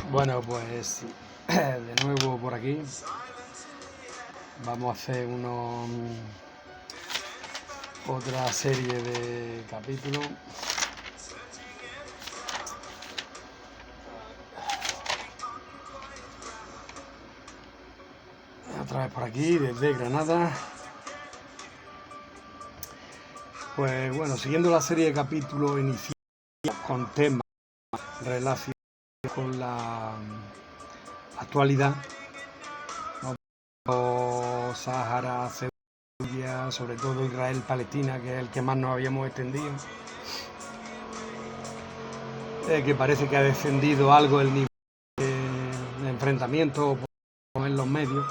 Bueno, pues de nuevo por aquí vamos a hacer otra serie de capítulos. Otra vez por aquí desde Granada. Pues bueno, siguiendo la serie de capítulos iniciales con temas relacionados con la actualidad, ¿no? Sáhara, Ceuta, sobre todo Israel-Palestina, que es el que más nos habíamos extendido, que parece que ha descendido algo el nivel de enfrentamiento en los medios,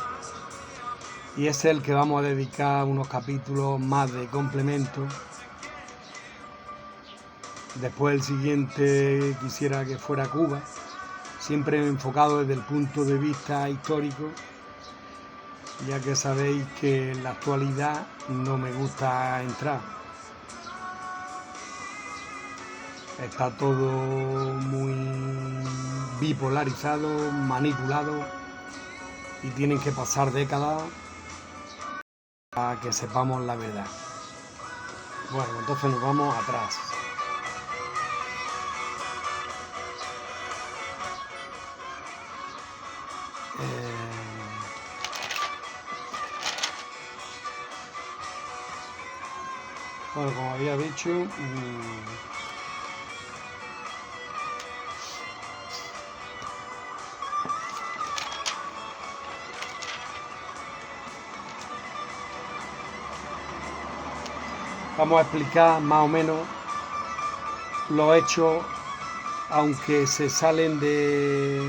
y es el que vamos a dedicar unos capítulos más de complemento. Después el siguiente quisiera que fuera Cuba, siempre enfocado desde el punto de vista histórico, ya que sabéis que en la actualidad no me gusta entrar. Está todo muy bipolarizado, manipulado, y tienen que pasar décadas para que sepamos la verdad. Bueno, entonces nos vamos atrás. Bueno, como había dicho, vamos a explicar más o menos los hechos, aunque se salen de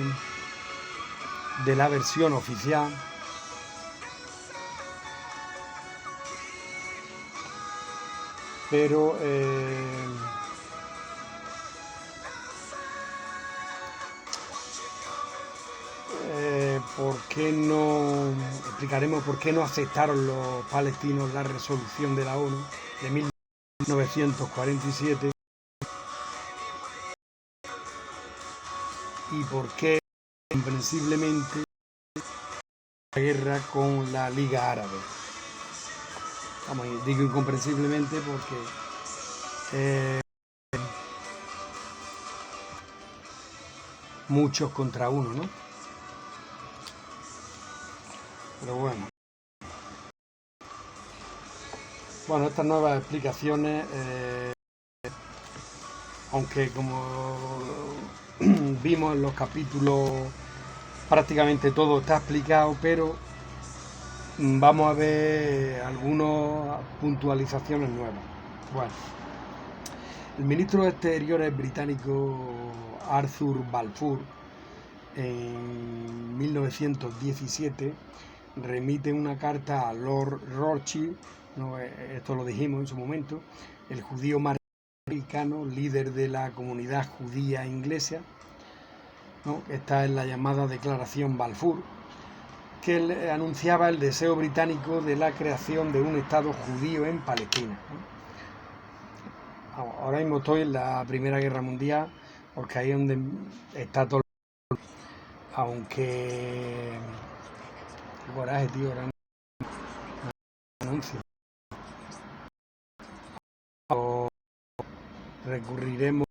la versión oficial. Pero ¿por qué no? Explicaremos por qué no aceptaron los palestinos la resolución de la ONU de 1947 y por qué incomprensiblemente la guerra con la Liga Árabe. Vamos, digo incomprensiblemente porque muchos contra uno, ¿no? Pero bueno. Bueno, estas nuevas explicaciones, aunque como vimos en los capítulos prácticamente todo está explicado, pero vamos a ver algunas puntualizaciones nuevas. Bueno, el ministro de Exteriores británico Arthur Balfour en 1917 remite una carta a Lord Rothschild, ¿no? Esto lo dijimos en su momento, el judío más americano, líder de la comunidad judía inglesa, ¿no? Esta es la llamada Declaración Balfour, que anunciaba el deseo británico de la creación de un Estado judío en Palestina, ¿no? Ahora mismo estoy en la Primera Guerra Mundial, porque ahí es donde está todo. Aunque qué coraje, tío, era un anuncio. O recurriremos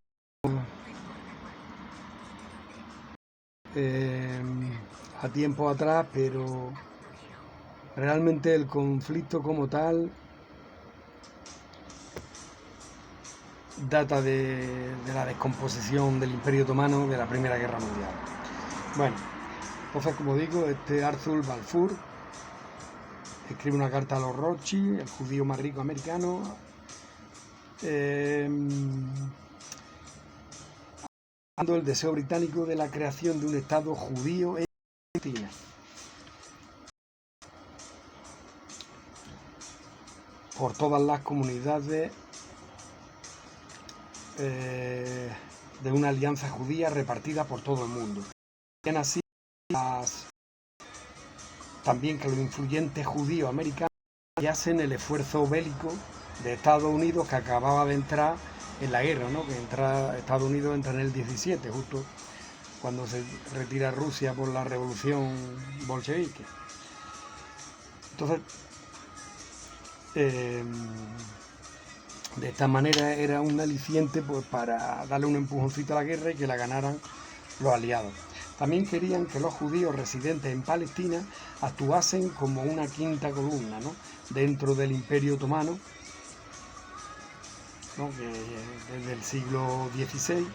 a tiempo atrás, pero realmente el conflicto como tal data de la descomposición del Imperio Otomano de la Primera Guerra Mundial. Bueno, entonces, como digo, este Arthur Balfour escribe una carta a los Rothschild, el judío más rico americano, el deseo británico de la creación de un Estado judío en Palestina. Por todas las comunidades de una alianza judía repartida por todo el mundo. Bien así, también que los influyentes judíos americanos hacen el esfuerzo bélico de Estados Unidos, que acababa de entrar en la guerra, ¿no? Que Estados Unidos entra en el 17, justo cuando se retira Rusia por la revolución bolchevique. Entonces, de esta manera era un aliciente pues, para darle un empujoncito a la guerra y que la ganaran los aliados. También querían que los judíos residentes en Palestina actuasen como una quinta columna, ¿no?, dentro del Imperio Otomano, ¿no?, que desde el siglo XVI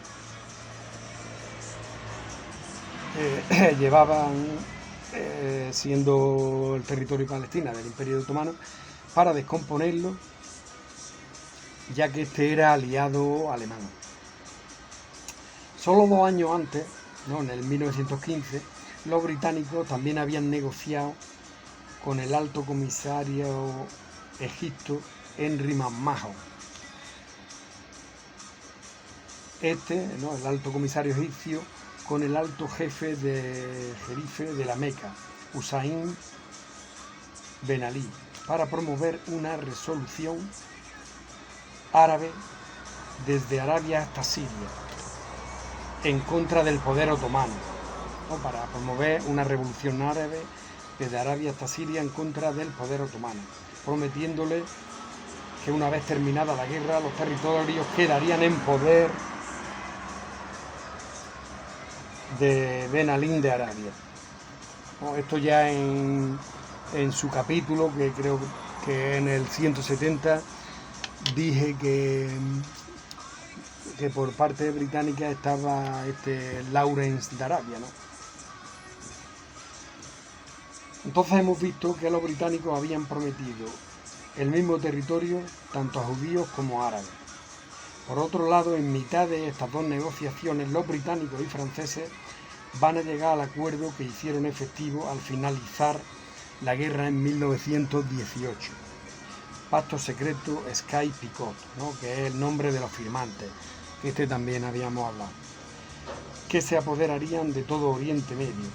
llevaban siendo el territorio de Palestina del Imperio Otomano, para descomponerlo, ya que este era aliado alemán. Solo 2 años antes, ¿no?, en el 1915, los británicos también habían negociado con el alto comisario egipcio Henry McMahon. ¿no?, el alto comisario egipcio, con el alto jefe de la Meca, Hussein Ben Ali, para promover una resolución árabe desde Arabia hasta Siria en contra del poder otomano, ¿no?, para promover una revolución árabe desde Arabia hasta Siria en contra del poder otomano, prometiéndole que una vez terminada la guerra los territorios quedarían en poder de Ben Ali de Arabia. ¿No? Esto ya en su capítulo, que creo que en el 170 dije que por parte británica estaba Lawrence de Arabia, ¿no? Entonces hemos visto que los británicos habían prometido el mismo territorio tanto a judíos como a árabes. Por otro lado, en mitad de estas dos negociaciones, los británicos y franceses van a llegar al acuerdo que hicieron efectivo al finalizar la guerra en 1918. Pacto secreto Sykes-Picot, ¿no?, que es el nombre de los firmantes, que también habíamos hablado, que se apoderarían de todo Oriente Medio.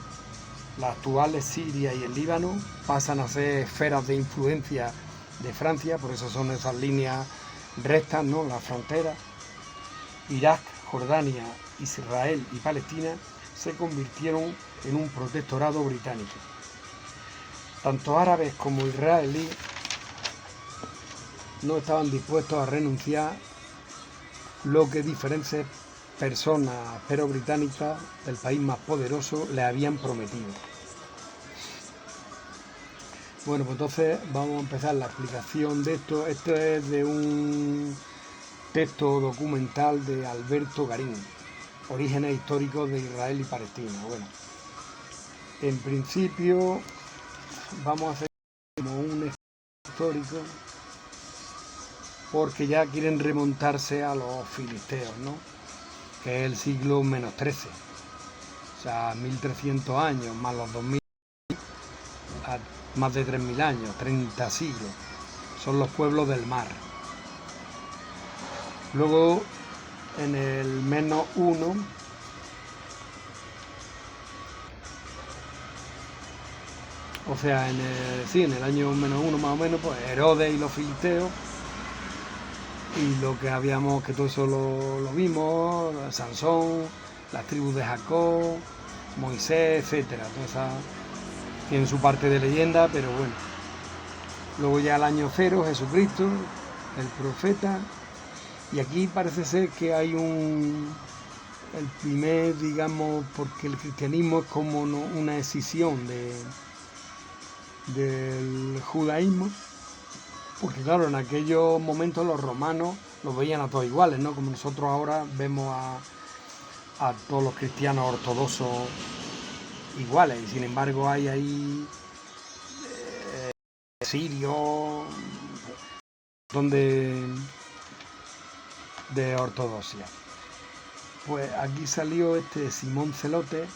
Las actuales Siria y el Líbano pasan a ser esferas de influencia de Francia, por eso son esas líneas rectas, ¿no?, las fronteras. Irak, Jordania, Israel y Palestina se convirtieron en un protectorado británico. Tanto árabes como israelíes no estaban dispuestos a renunciar lo que diferentes personas, pero británicas, del país más poderoso, le habían prometido. Bueno, pues entonces vamos a empezar la explicación de esto. Esto es de un texto documental de Alberto Garín, Orígenes históricos de Israel y Palestina. Bueno, en principio vamos a hacer como un histórico, porque ya quieren remontarse a los filisteos, ¿no?, que es el siglo -13, o sea, 1300 años, más los 2000, más de 3000 años, 30 siglos, son los pueblos del mar. Luego, en el -1, o sea, en el año -1 más o menos, pues Herodes y los filisteos, y lo que habíamos, que todo eso lo vimos, Sansón, las tribus de Jacob, Moisés, etcétera. Todas esas tienen su parte de leyenda, pero bueno. Luego ya el año 0, Jesucristo, el profeta, y aquí parece ser que hay el primer, digamos, porque el cristianismo es como una escisión del judaísmo, porque claro, en aquellos momentos los romanos los veían a todos iguales, ¿no?, como nosotros ahora vemos a todos los cristianos ortodoxos iguales, y sin embargo hay ahí sirios, de ortodoxia. Pues aquí salió Simón Zelote,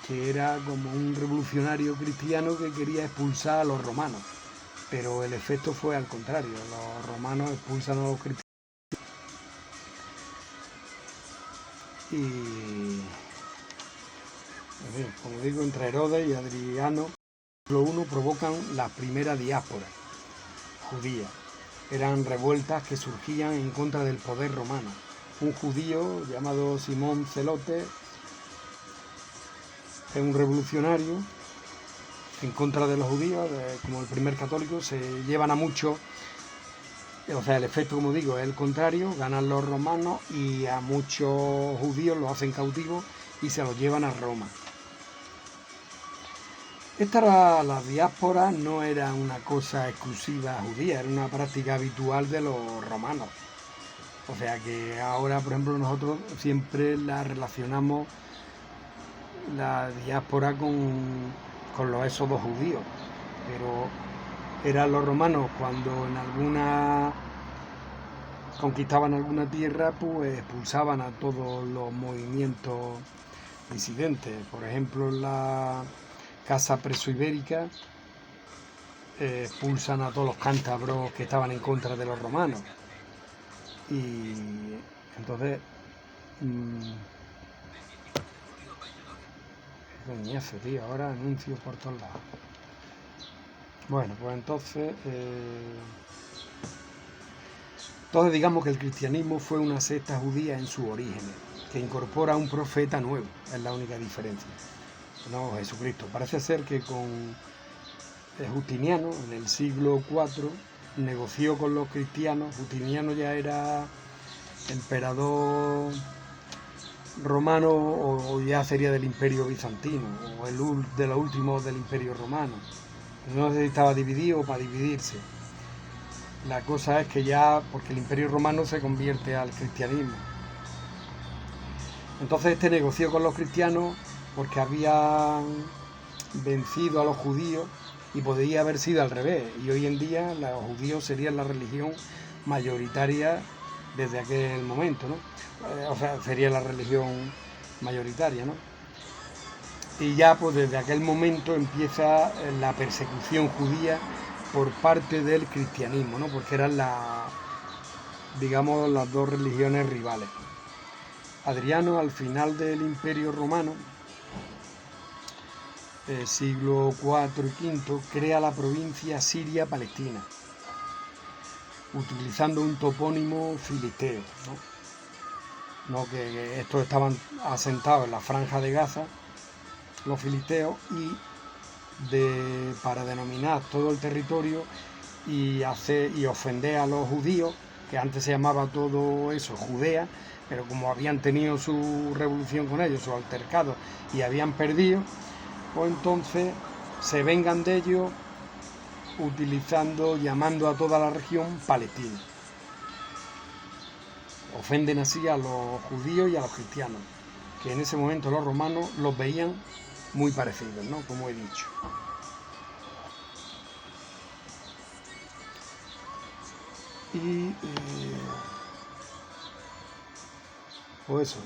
que era como un revolucionario cristiano que quería expulsar a los romanos, pero el efecto fue al contrario, los romanos expulsan a los cristianos y, en fin, como digo, entre Herodes y Adriano, siglo I, provocan la primera diáspora judía. Eran revueltas que surgían en contra del poder romano. Un judío llamado Simón Zelote es un revolucionario en contra de los judíos, como el primer católico. Se llevan a muchos, o sea, el efecto, como digo, es el contrario, ganan los romanos y a muchos judíos los hacen cautivos y se los llevan a Roma. La diáspora no era una cosa exclusiva judía, era una práctica habitual de los romanos. O sea que ahora, por ejemplo, nosotros siempre la relacionamos, la diáspora, con los éxodos judíos, pero eran los romanos cuando conquistaban alguna tierra, pues expulsaban a todos los movimientos disidentes. Por ejemplo, en la Casa Preso-Ibérica expulsan a todos los cántabros que estaban en contra de los romanos. Y entonces coñazo, tío, ahora anuncios por todos lados. Bueno, pues entonces digamos que el cristianismo fue una secta judía en sus orígenes, que incorpora a un profeta nuevo, es la única diferencia, no Jesucristo. Parece ser que con Justiniano, en el siglo IV, negoció con los cristianos. Justiniano ya era emperador romano, o ya sería del Imperio Bizantino, o de los últimos del Imperio Romano. No sé si estaba dividido o para dividirse. La cosa es que ya, porque el Imperio Romano se convierte al cristianismo. Entonces este negoció con los cristianos porque habían vencido a los judíos, y podría haber sido al revés. Y hoy en día los judíos serían la religión mayoritaria desde aquel momento, ¿no? O sea, sería la religión mayoritaria, ¿no? Y ya pues desde aquel momento empieza la persecución judía por parte del cristianismo, ¿no? Porque eran digamos, las dos religiones rivales. Adriano, al final del Imperio Romano, siglo IV y V, crea la provincia Siria-Palestina, utilizando un topónimo filisteo, ¿no? Que estos estaban asentados en la franja de Gaza, los filisteos, y para denominar todo el territorio y ofender a los judíos, que antes se llamaba todo eso Judea, pero como habían tenido su revolución con ellos, su altercado, y habían perdido, pues entonces se vengan de ellos llamando a toda la región Palestina. Ofenden así a los judíos y a los cristianos, que en ese momento los romanos los veían muy parecidos, ¿no? Como he dicho. Y pues eso.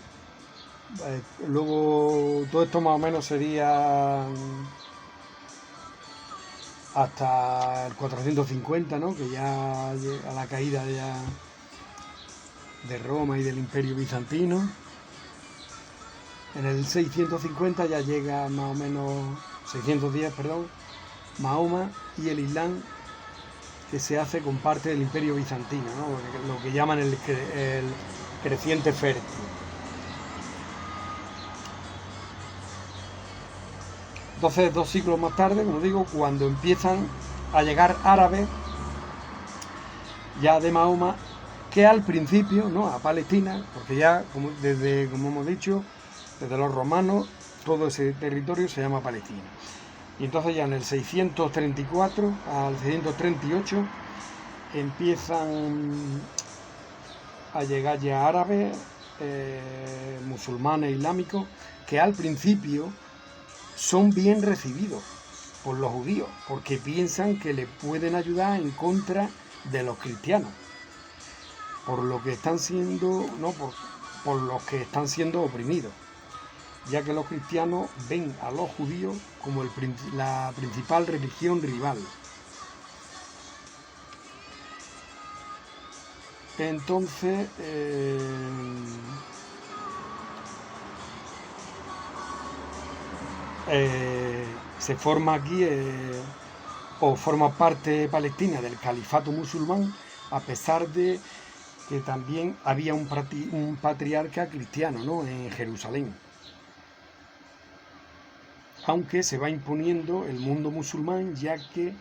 Luego todo esto más o menos sería hasta el 450, ¿no? Que ya a la caída de Roma y del Imperio Bizantino. En el 650 ya llega más o menos, 610, perdón, Mahoma y el Islam, que se hace con parte del Imperio Bizantino, ¿no? Lo que llaman el creciente fértil. Entonces, 2 siglos más tarde, como digo, cuando empiezan a llegar árabes ya de Mahoma, que al principio, ¿no?, a Palestina, porque ya, como hemos dicho, desde los romanos, todo ese territorio se llama Palestina. Y entonces ya en el 634 al 638 empiezan a llegar ya árabes, musulmanes, islámicos, que al principio son bien recibidos por los judíos, porque piensan que le pueden ayudar en contra de los cristianos, por lo que están siendo, no, por los que están siendo oprimidos, ya que los cristianos ven a los judíos como la principal religión rival. Entonces, se forma aquí, o forma parte Palestina del califato musulmán, a pesar de que también había un patriarca cristiano, ¿no?, en Jerusalén. aunque se va imponiendo el mundo musulmán, ya que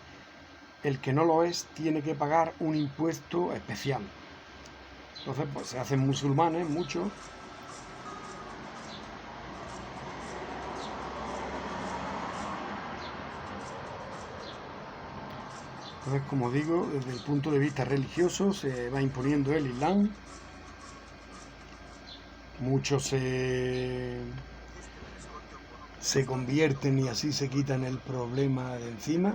el que no lo es tiene que pagar un impuesto especial. Entonces, pues se hacen musulmanes muchos. Entonces, como digo, desde el punto de vista religioso se va imponiendo el Islam. Muchos se convierten y así se quitan el problema de encima.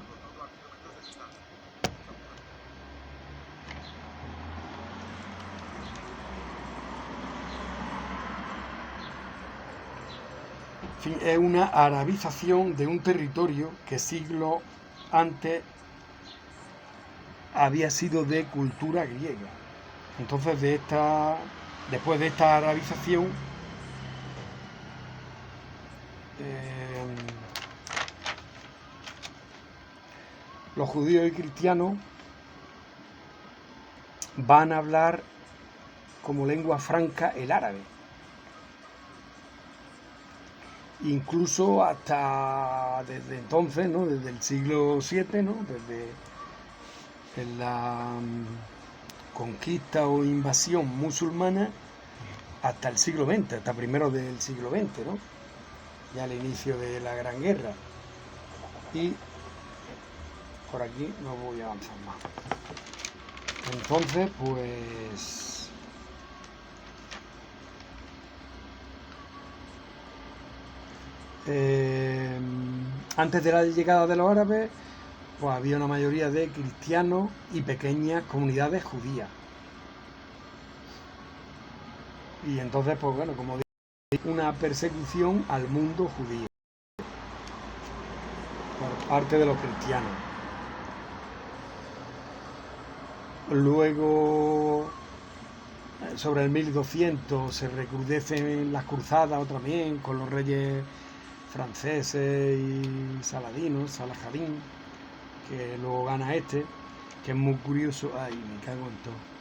En fin, es una arabización de un territorio que siglos antes había sido de cultura griega. Entonces, después de esta arabización, los judíos y cristianos van a hablar como lengua franca el árabe. Incluso hasta desde entonces, ¿no? Desde el siglo VII, ¿no? Desde la conquista o invasión musulmana hasta el siglo XX, hasta primero del siglo XX, ¿no? Ya al inicio de la Gran Guerra. Y por aquí no voy a avanzar más. Entonces, pues antes de la llegada de los árabes, pues había una mayoría de cristianos y pequeñas comunidades judías. Y entonces, pues bueno, como digo, una persecución al mundo judío por parte de los cristianos. Luego, sobre el 1200, se recrudecen las cruzadas otra vez con los reyes franceses y Salahadín, que luego gana que es muy curioso. Ay, me cago en todo.